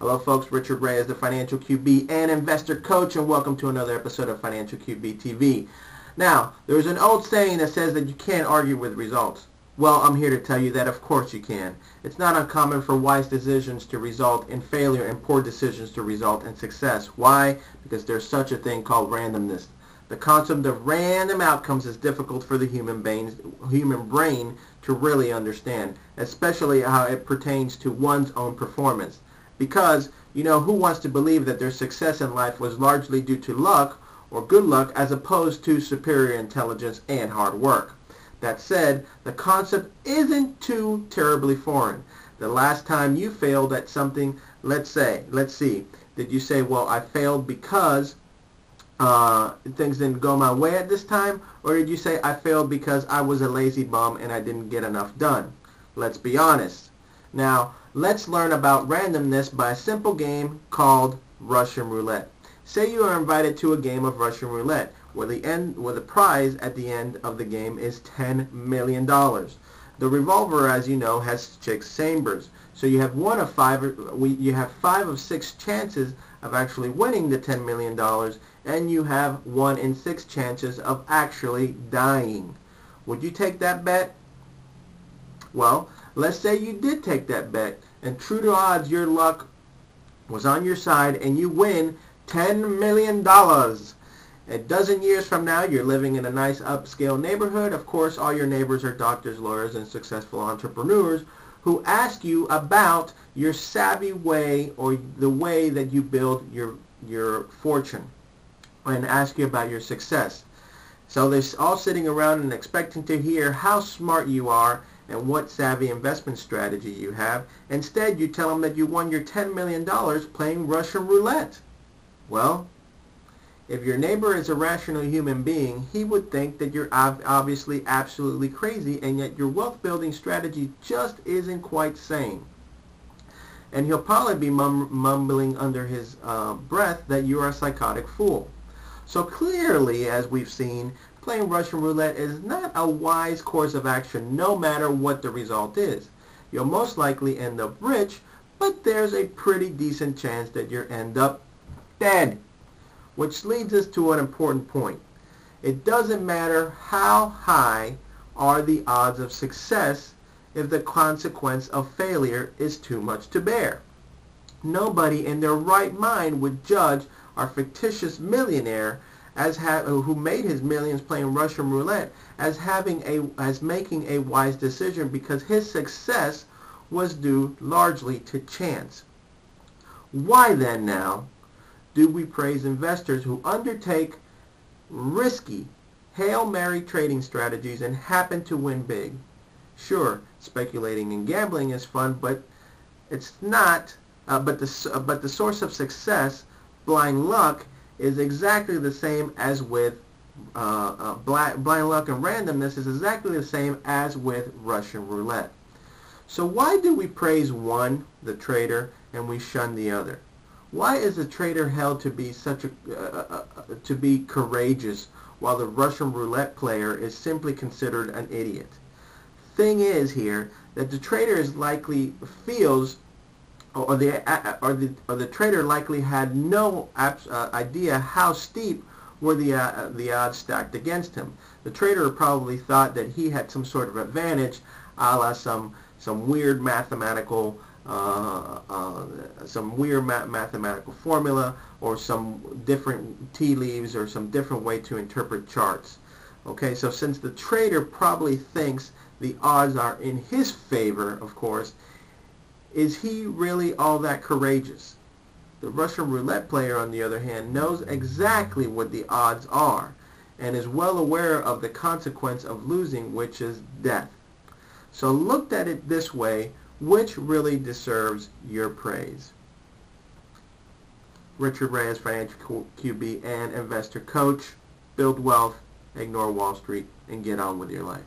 Hello folks, Richard Reyes, the Financial QB and Investor Coach, and welcome to another episode of Financial QB TV. Now, there's an old saying that says that you can't argue with results. Well, I'm here to tell you that of course you can. It's not uncommon for wise decisions to result in failure and poor decisions to result in success. Why? Because there's such a thing called randomness. The concept of random outcomes is difficult for the human brain to really understand, especially how it pertains to one's own performance. Because, who wants to believe that their success in life was largely due to luck or good luck as opposed to superior intelligence and hard work? That said, the concept isn't too terribly foreign. The last time you failed at something, let's see, did you say, well, I failed because things didn't go my way at this time? Or did you say, I failed because I was a lazy bum and I didn't get enough done? Let's be honest. Now, let's learn about randomness by a simple game called Russian roulette. Say you are invited to a game of Russian roulette where the prize at the end of the game is $10 million. The revolver, as you know, has 6 chambers. So you have 5 of 6 chances of actually winning the $10 million, and you have 1 in 6 chances of actually dying. Would you take that bet? Well, let's say you did take that bet, and true to odds, your luck was on your side, and you win $10 million. A dozen years from now, you're living in a nice upscale neighborhood. Of course, all your neighbors are doctors, lawyers, and successful entrepreneurs who ask you about your savvy way or the way that you build your fortune and ask you about your success. So they're all sitting around and expecting to hear how smart you are and what savvy investment strategy you have. Instead, you tell them that you won your $10 million playing Russian roulette. Well, if your neighbor is a rational human being, he would think that you're obviously absolutely crazy, and yet your wealth building strategy just isn't quite sane. And he'll probably be mumbling under his breath that you are a psychotic fool. So clearly, as we've seen, playing Russian roulette is not a wise course of action no matter what the result is. You'll most likely end up rich, but there's a pretty decent chance that you'll end up dead. Which leads us to an important point. It doesn't matter how high are the odds of success if the consequence of failure is too much to bear. Nobody in their right mind would judge our fictitious millionaire who made his millions playing Russian roulette as making a wise decision, because his success was due largely to chance. Why then now do we praise investors who undertake risky Hail Mary trading strategies and happen to win big? Sure, speculating and gambling is fun, but it's not. But the source of success, blind luck, is exactly the same as with blind luck, and randomness is exactly the same as with Russian roulette. So why do we praise one, the trader, and we shun the other? Why is the trader held to be to be courageous, while the Russian roulette player is simply considered an idiot? Thing is here that the trader is likely feels, or the trader likely had no idea how steep were the odds stacked against him. The trader probably thought that he had some sort of advantage, a la some weird mathematical mathematical formula, or some different tea leaves, or some different way to interpret charts. Okay, so since the trader probably thinks the odds are in his favor, of course, is he really all that courageous? The Russian roulette player, on the other hand, knows exactly what the odds are and is well aware of the consequence of losing, which is death. So looked at it this way, which really deserves your praise? Richard Reyes, Financial QB and Investor Coach. Build wealth, ignore Wall Street, and get on with your life.